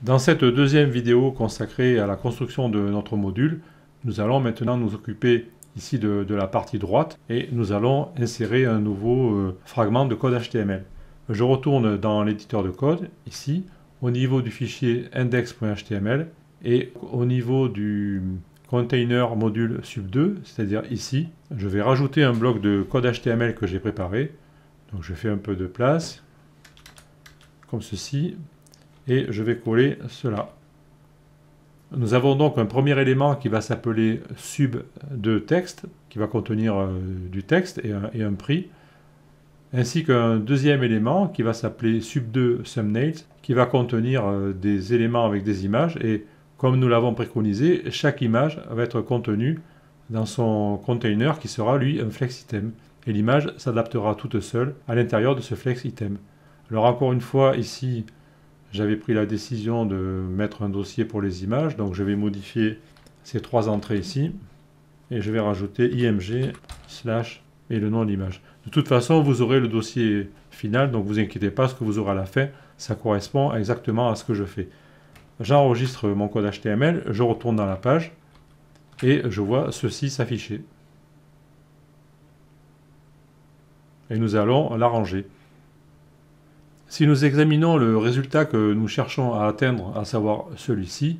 Dans cette deuxième vidéo consacrée à la construction de notre module, nous allons maintenant nous occuper ici de la partie droite et nous allons insérer un nouveau fragment de code HTML. Je retourne dans l'éditeur de code, ici, au niveau du fichier index.html et au niveau du container module sub2, c'est-à-dire ici, je vais rajouter un bloc de code HTML que j'ai préparé. Donc je fais un peu de place, comme ceci. Et je vais coller cela. Nous avons donc un premier élément qui va s'appeler sub2text, qui va contenir du texte et un prix, ainsi qu'un deuxième élément qui va s'appeler sub2thumbnails, qui va contenir des éléments avec des images, et comme nous l'avons préconisé, chaque image va être contenue dans son container qui sera lui un flex item, et l'image s'adaptera toute seule à l'intérieur de ce flex item. Alors encore une fois, ici, j'avais pris la décision de mettre un dossier pour les images, donc je vais modifier ces trois entrées ici, et je vais rajouter img slash et le nom de l'image. De toute façon, vous aurez le dossier final, donc vous inquiétez pas, ce que vous aurez à la fin, ça correspond exactement à ce que je fais. J'enregistre mon code HTML, je retourne dans la page, et je vois ceci s'afficher. Et nous allons l'arranger. Si nous examinons le résultat que nous cherchons à atteindre, à savoir celui-ci,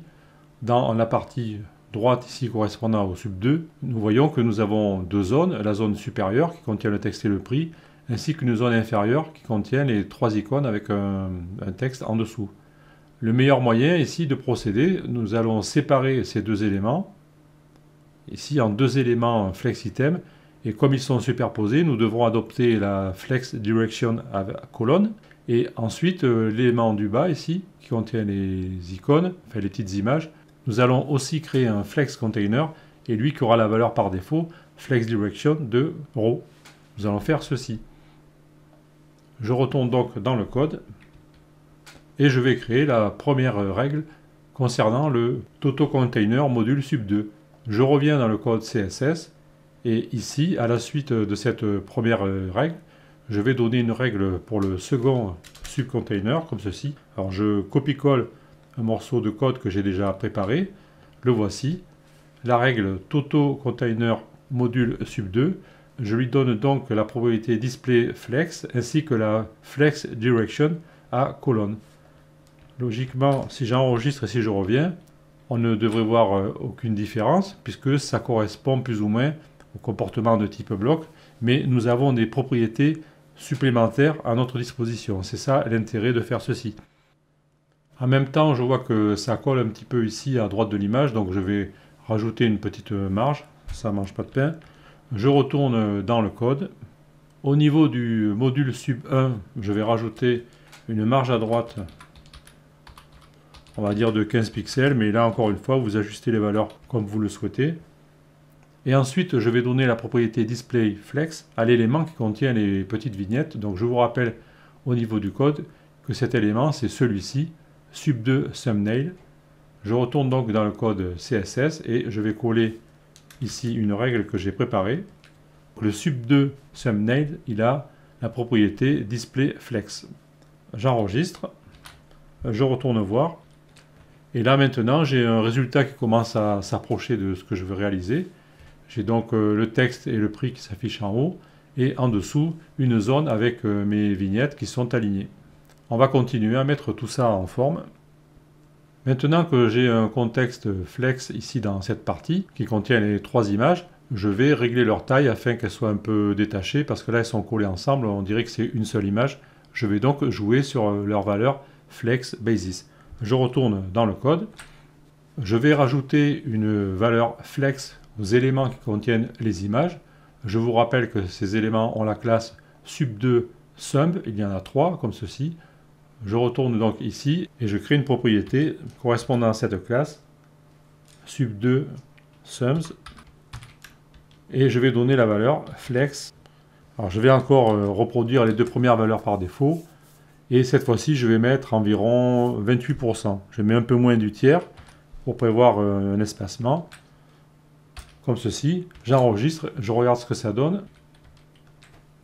dans la partie droite ici correspondant au sub2, nous voyons que nous avons deux zones, la zone supérieure qui contient le texte et le prix, ainsi qu'une zone inférieure qui contient les trois icônes avec un texte en dessous. Le meilleur moyen ici de procéder, nous allons séparer ces deux éléments, ici en deux éléments flex item, et comme ils sont superposés, nous devrons adopter la flex direction avec colonne, et ensuite l'élément du bas ici, qui contient les icônes, enfin les petites images, nous allons aussi créer un flex container, et lui qui aura la valeur par défaut, flex direction de row. Nous allons faire ceci. Je retourne donc dans le code, et je vais créer la première règle concernant le Toto Container module sub2. Je reviens dans le code CSS, et ici, à la suite de cette première règle, je vais donner une règle pour le second subcontainer, comme ceci. Alors je copie-colle un morceau de code que j'ai déjà préparé, le voici. La règle Toto Container module sub2, je lui donne donc la propriété display flex, ainsi que la flex direction à colonne. Logiquement, si j'enregistre et si je reviens, on ne devrait voir aucune différence, puisque ça correspond plus ou moins au comportement de type bloc, mais nous avons des propriétés supplémentaires à notre disposition. C'est ça l'intérêt de faire ceci. En même temps, je vois que ça colle un petit peu ici à droite de l'image, donc je vais rajouter une petite marge, ça ne mange pas de pain. Je retourne dans le code. Au niveau du module sub1, je vais rajouter une marge à droite, on va dire de 15 pixels, mais là encore une fois, vous ajustez les valeurs comme vous le souhaitez. Et ensuite, je vais donner la propriété display flex à l'élément qui contient les petites vignettes. Donc je vous rappelle au niveau du code que cet élément, c'est celui-ci, sub2 thumbnail. Je retourne donc dans le code CSS et je vais coller ici une règle que j'ai préparée. Le sub2 thumbnail, il a la propriété display flex. J'enregistre, je retourne voir. Et là maintenant, j'ai un résultat qui commence à s'approcher de ce que je veux réaliser. J'ai donc le texte et le prix qui s'affichent en haut, et en dessous, une zone avec mes vignettes qui sont alignées. On va continuer à mettre tout ça en forme. Maintenant que j'ai un contexte flex ici dans cette partie, qui contient les trois images, je vais régler leur taille afin qu'elles soient un peu détachées, parce que là elles sont collées ensemble, on dirait que c'est une seule image. Je vais donc jouer sur leur valeur flex basis. Je retourne dans le code. Je vais rajouter une valeur flex aux éléments qui contiennent les images. Je vous rappelle que ces éléments ont la classe sub2 sum, il y en a trois comme ceci. Je retourne donc ici et je crée une propriété correspondant à cette classe sub2 sums et je vais donner la valeur flex. Alors je vais encore reproduire les deux premières valeurs par défaut et cette fois-ci je vais mettre environ 28%. Je mets un peu moins du tiers pour prévoir un espacement. Comme ceci, j'enregistre, je regarde ce que ça donne.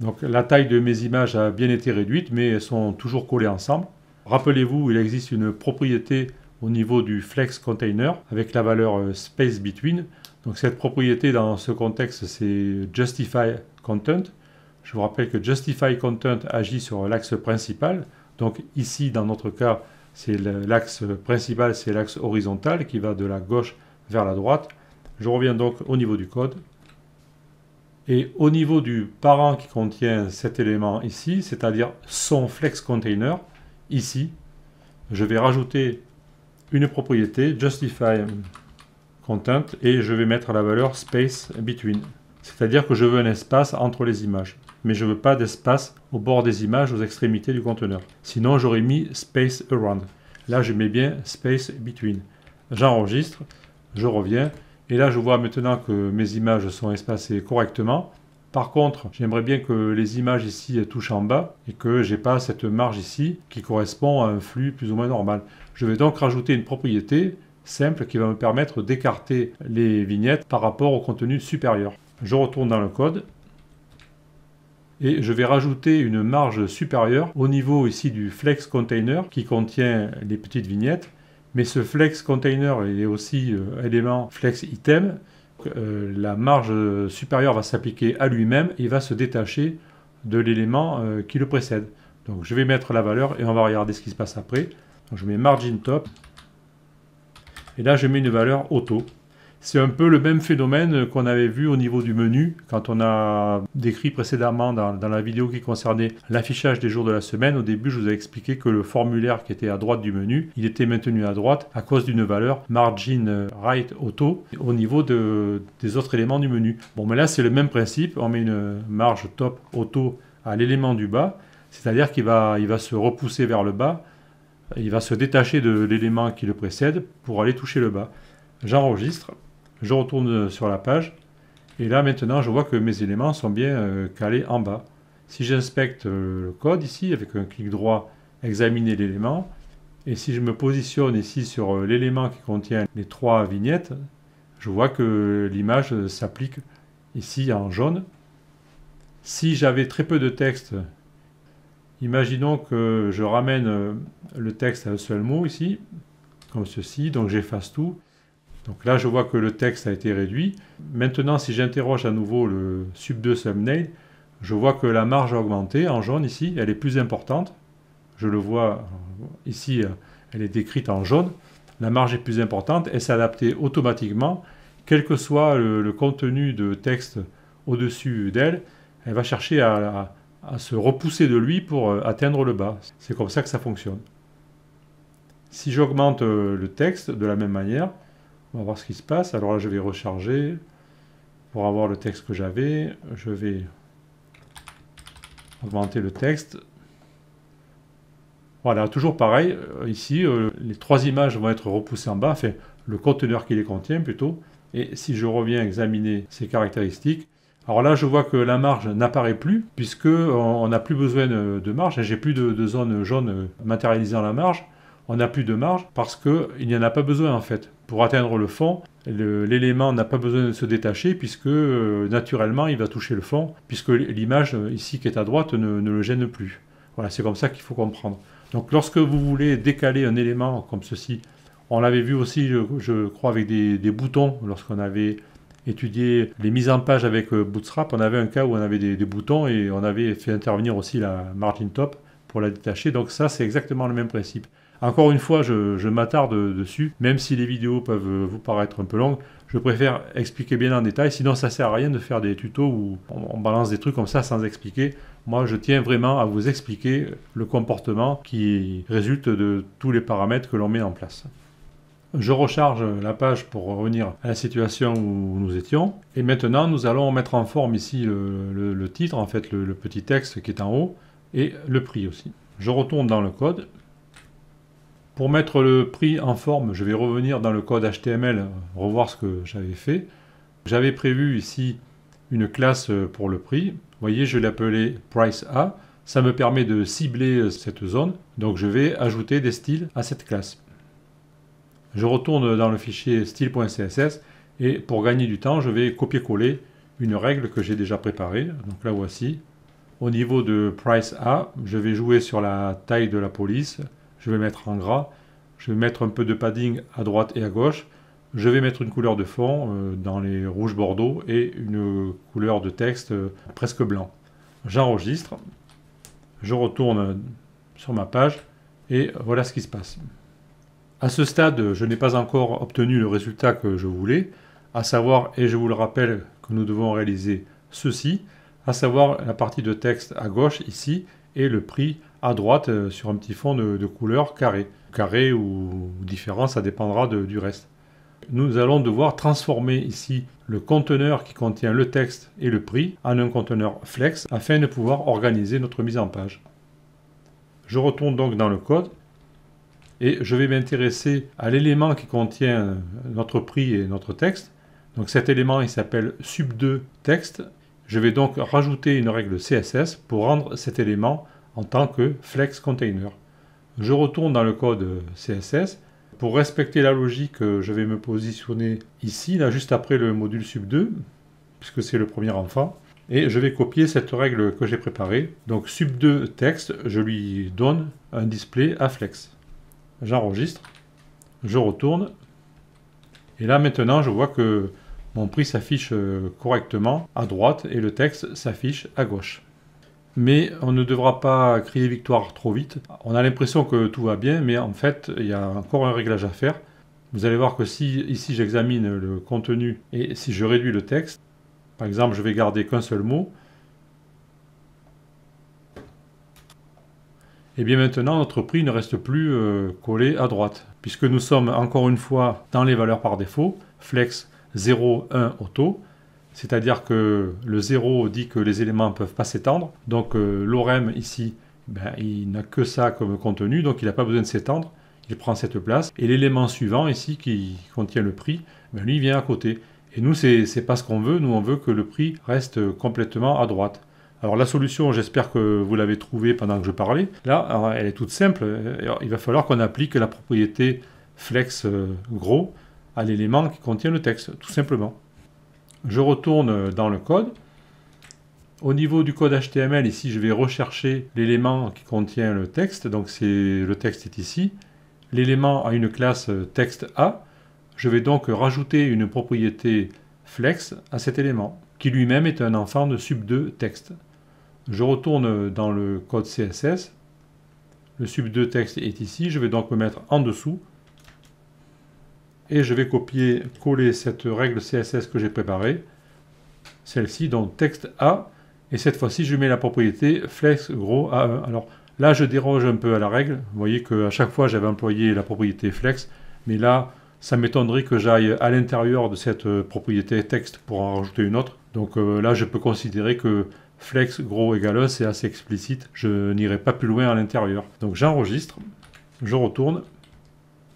Donc la taille de mes images a bien été réduite, mais elles sont toujours collées ensemble. Rappelez-vous, il existe une propriété au niveau du flex container avec la valeur space between. Donc cette propriété dans ce contexte, c'est justify content. Je vous rappelle que justify content agit sur l'axe principal. Donc ici, dans notre cas, c'est l'axe principal, c'est l'axe horizontal qui va de la gauche vers la droite. Je reviens donc au niveau du code. Et au niveau du parent qui contient cet élément ici, c'est-à-dire son flex container, ici, je vais rajouter une propriété justify content et je vais mettre la valeur space between. C'est-à-dire que je veux un espace entre les images. Mais je ne veux pas d'espace au bord des images, aux extrémités du conteneur. Sinon, j'aurais mis space around. Là, je mets bien space between. J'enregistre, je reviens. Et là, je vois maintenant que mes images sont espacées correctement. Par contre, j'aimerais bien que les images ici touchent en bas et que je n'ai pas cette marge ici qui correspond à un flux plus ou moins normal. Je vais donc rajouter une propriété simple qui va me permettre d'écarter les vignettes par rapport au contenu supérieur. Je retourne dans le code et je vais rajouter une marge supérieure au niveau ici du flex container qui contient les petites vignettes. Mais ce flex container est aussi élément flex item. La marge supérieure va s'appliquer à lui-même et va se détacher de l'élément qui le précède. Donc je vais mettre la valeur et on va regarder ce qui se passe après. Donc je mets margin top et là je mets une valeur auto. C'est un peu le même phénomène qu'on avait vu au niveau du menu quand on a décrit précédemment dans la vidéo qui concernait l'affichage des jours de la semaine. Au début, je vous ai expliqué que le formulaire qui était à droite du menu, il était maintenu à droite à cause d'une valeur margin right auto au niveau des autres éléments du menu. Bon, mais là, c'est le même principe. On met une marge top auto à l'élément du bas, c'est-à-dire qu'il va se repousser vers le bas. Il va se détacher de l'élément qui le précède pour aller toucher le bas. J'enregistre. Je retourne sur la page et là maintenant je vois que mes éléments sont bien calés en bas. Si j'inspecte le code ici avec un clic droit, examiner l'élément, et si je me positionne ici sur l'élément qui contient les trois vignettes, je vois que l'image s'applique ici en jaune. Si j'avais très peu de texte, imaginons que je ramène le texte à un seul mot ici, comme ceci, donc j'efface tout. Donc là, je vois que le texte a été réduit. Maintenant, si j'interroge à nouveau le sub2 thumbnail, je vois que la marge a augmenté en jaune ici, elle est plus importante. Je le vois ici, elle est décrite en jaune. La marge est plus importante et s'est adaptée automatiquement. Quel que soit le contenu de texte au-dessus d'elle, elle va chercher à se repousser de lui pour atteindre le bas. C'est comme ça que ça fonctionne. Si j'augmente le texte de la même manière, on va voir ce qui se passe. Alors là, je vais recharger pour avoir le texte que j'avais. Je vais augmenter le texte. Voilà, toujours pareil. Ici, les trois images vont être repoussées en bas, enfin, le conteneur qui les contient plutôt. Et si je reviens examiner ces caractéristiques, alors là, je vois que la marge n'apparaît plus, puisqu'on n'a plus besoin de marge. J'ai plus de zone jaune matérialisant la marge. On n'a plus de marge parce qu'il n'y en a pas besoin en fait. Pour atteindre le fond, l'élément n'a pas besoin de se détacher puisque naturellement il va toucher le fond, puisque l'image ici qui est à droite ne le gêne plus. Voilà, c'est comme ça qu'il faut comprendre. Donc lorsque vous voulez décaler un élément comme ceci, on l'avait vu aussi je crois avec des boutons lorsqu'on avait étudié les mises en page avec Bootstrap, on avait un cas où on avait des boutons et on avait fait intervenir aussi la margin top pour la détacher. Donc ça c'est exactement le même principe. Encore une fois, je m'attarde dessus, même si les vidéos peuvent vous paraître un peu longues, je préfère expliquer bien en détail, sinon ça sert à rien de faire des tutos où on balance des trucs comme ça sans expliquer. Moi, je tiens vraiment à vous expliquer le comportement qui résulte de tous les paramètres que l'on met en place. Je recharge la page pour revenir à la situation où nous étions. Et maintenant, nous allons mettre en forme ici le titre, en fait le petit texte qui est en haut, et le prix aussi. Je retourne dans le code. Pour mettre le prix en forme, je vais revenir dans le code HTML, revoir ce que j'avais fait. J'avais prévu ici une classe pour le prix. Vous voyez, je l'ai appelé Price A. Ça me permet de cibler cette zone. Donc je vais ajouter des styles à cette classe. Je retourne dans le fichier style.css et pour gagner du temps, je vais copier-coller une règle que j'ai déjà préparée. Donc la voici. Au niveau de Price A, je vais jouer sur la taille de la police. Je vais mettre en gras. Je vais mettre un peu de padding à droite et à gauche. Je vais mettre une couleur de fond dans les rouges bordeaux et une couleur de texte presque blanc. J'enregistre. Je retourne sur ma page et voilà ce qui se passe. À ce stade, je n'ai pas encore obtenu le résultat que je voulais, à savoir, et je vous le rappelle, que nous devons réaliser ceci, à savoir la partie de texte à gauche ici et le prix à droite sur un petit fond de couleur carré. Carré ou différent, ça dépendra du reste. Nous allons devoir transformer ici le conteneur qui contient le texte et le prix en un conteneur flex afin de pouvoir organiser notre mise en page. Je retourne donc dans le code et je vais m'intéresser à l'élément qui contient notre prix et notre texte. Donc cet élément il s'appelle sub2 texte. Je vais donc rajouter une règle CSS pour rendre cet élément en tant que flex container. Je retourne dans le code CSS. Pour respecter la logique, je vais me positionner ici, là juste après le module sub2, puisque c'est le premier enfant. Et je vais copier cette règle que j'ai préparée. Donc sub2 texte, je lui donne un display à flex. J'enregistre, je retourne. Et là maintenant, je vois que mon prix s'affiche correctement à droite et le texte s'affiche à gauche. Mais on ne devra pas crier victoire trop vite. On a l'impression que tout va bien, mais en fait, il y a encore un réglage à faire. Vous allez voir que si ici j'examine le contenu et si je réduis le texte, par exemple, je vais garder qu'un seul mot, et bien maintenant notre prix ne reste plus collé à droite, puisque nous sommes encore une fois dans les valeurs par défaut, flex 0, 1, auto. C'est-à-dire que le 0 dit que les éléments ne peuvent pas s'étendre. Donc l'orem ici, il n'a que ça comme contenu, donc il n'a pas besoin de s'étendre. Il prend cette place. Et l'élément suivant ici, qui contient le prix, lui vient à côté. Et nous, c'est pas ce qu'on veut. Nous, on veut que le prix reste complètement à droite. Alors la solution, j'espère que vous l'avez trouvée pendant que je parlais. Là, elle est toute simple. Il va falloir qu'on applique la propriété flex gros à l'élément qui contient le texte, tout simplement. Je retourne dans le code. Au niveau du code HTML, ici, je vais rechercher l'élément qui contient le texte. Donc, le texte est ici. L'élément a une classe texte A. Je vais donc rajouter une propriété flex à cet élément, qui lui-même est un enfant de sub2 texte. Je retourne dans le code CSS. Le sub2 texte est ici. Je vais donc me mettre en dessous. Et je vais copier-coller cette règle CSS que j'ai préparée, celle-ci, donc texte A, et cette fois-ci je mets la propriété flex gros A1. Alors là je déroge un peu à la règle, vous voyez qu'à chaque fois j'avais employé la propriété flex, mais là ça m'étonnerait que j'aille à l'intérieur de cette propriété texte pour en rajouter une autre. Donc là je peux considérer que flex gros égale 1, c'est assez explicite, je n'irai pas plus loin à l'intérieur. Donc j'enregistre, je retourne.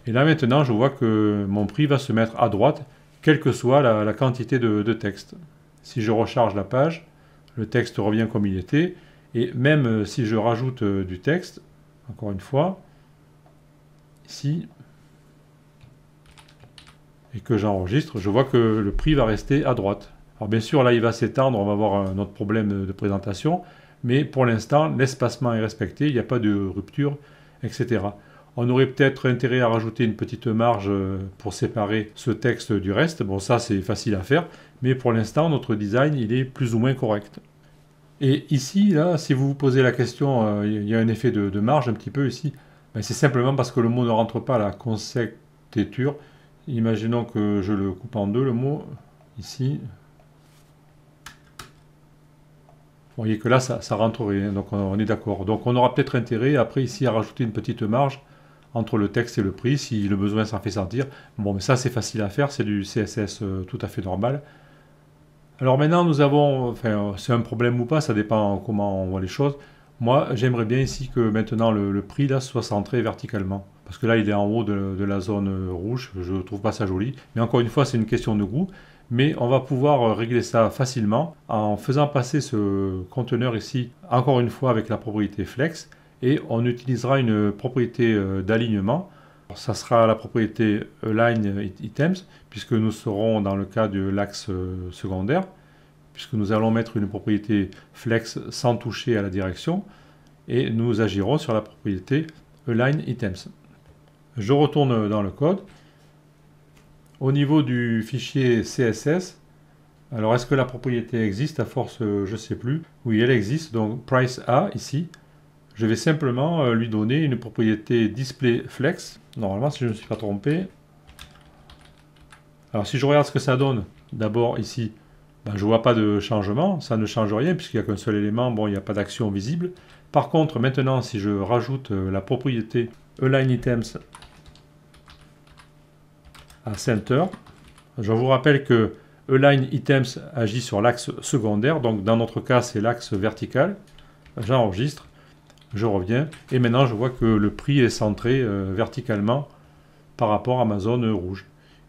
Et là maintenant, je vois que mon prix va se mettre à droite, quelle que soit la quantité de texte. Si je recharge la page, le texte revient comme il était. Et même si je rajoute du texte, encore une fois, ici, et que j'enregistre, je vois que le prix va rester à droite. Alors bien sûr, là, il va s'étendre, on va avoir un autre problème de présentation. Mais pour l'instant, l'espacement est respecté, il n'y a pas de rupture, etc. On aurait peut-être intérêt à rajouter une petite marge pour séparer ce texte du reste. Bon, ça, c'est facile à faire. Mais pour l'instant, notre design, il est plus ou moins correct. Et ici, là, si vous vous posez la question, il y a un effet de marge un petit peu ici. C'est simplement parce que le mot ne rentre pas à la conceptéture. Imaginons que je le coupe en deux, le mot, ici. Vous voyez que là, ça rentrerait, hein, donc on est d'accord. Donc on aura peut-être intérêt, après, ici, à rajouter une petite marge entre le texte et le prix, si le besoin s'en fait sentir. Bon, mais ça, c'est facile à faire, c'est du CSS tout à fait normal. Alors maintenant, nous avons, enfin, c'est un problème ou pas, ça dépend comment on voit les choses. Moi, j'aimerais bien ici que maintenant le prix, là, soit centré verticalement. Parce que là, il est en haut de la zone rouge, je ne trouve pas ça joli. Mais encore une fois, c'est une question de goût. Mais on va pouvoir régler ça facilement en faisant passer ce conteneur ici, encore une fois, avec la propriété flex. Et on utilisera une propriété d'alignement. Ça sera la propriété align items, puisque nous serons dans le cas de l'axe secondaire, puisque nous allons mettre une propriété flex sans toucher à la direction, et nous agirons sur la propriété align items. Je retourne dans le code. Au niveau du fichier CSS, alors est-ce que la propriété existe? À force, je ne sais plus. Oui, elle existe, donc price A ici. Je vais simplement lui donner une propriété display flex. Normalement, si je ne me suis pas trompé. Alors si je regarde ce que ça donne, d'abord ici, ben, je ne vois pas de changement, ça ne change rien puisqu'il n'y a qu'un seul élément, bon, il n'y a pas d'action visible. Par contre, maintenant, si je rajoute la propriété align items à center, je vous rappelle que align items agit sur l'axe secondaire, donc dans notre cas, c'est l'axe vertical. J'enregistre, je reviens, et maintenant je vois que le prix est centré verticalement par rapport à ma zone rouge.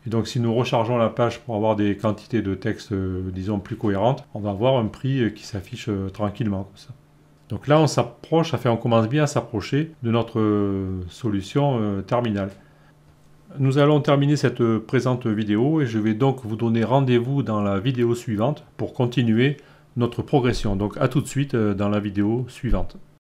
Et donc si nous rechargeons la page pour avoir des quantités de texte, disons, plus cohérentes, on va avoir un prix qui s'affiche tranquillement comme ça. Donc là on s'approche, on commence bien à s'approcher de notre solution terminale. Nous allons terminer cette présente vidéo et je vais donc vous donner rendez-vous dans la vidéo suivante pour continuer notre progression. Donc à tout de suite dans la vidéo suivante.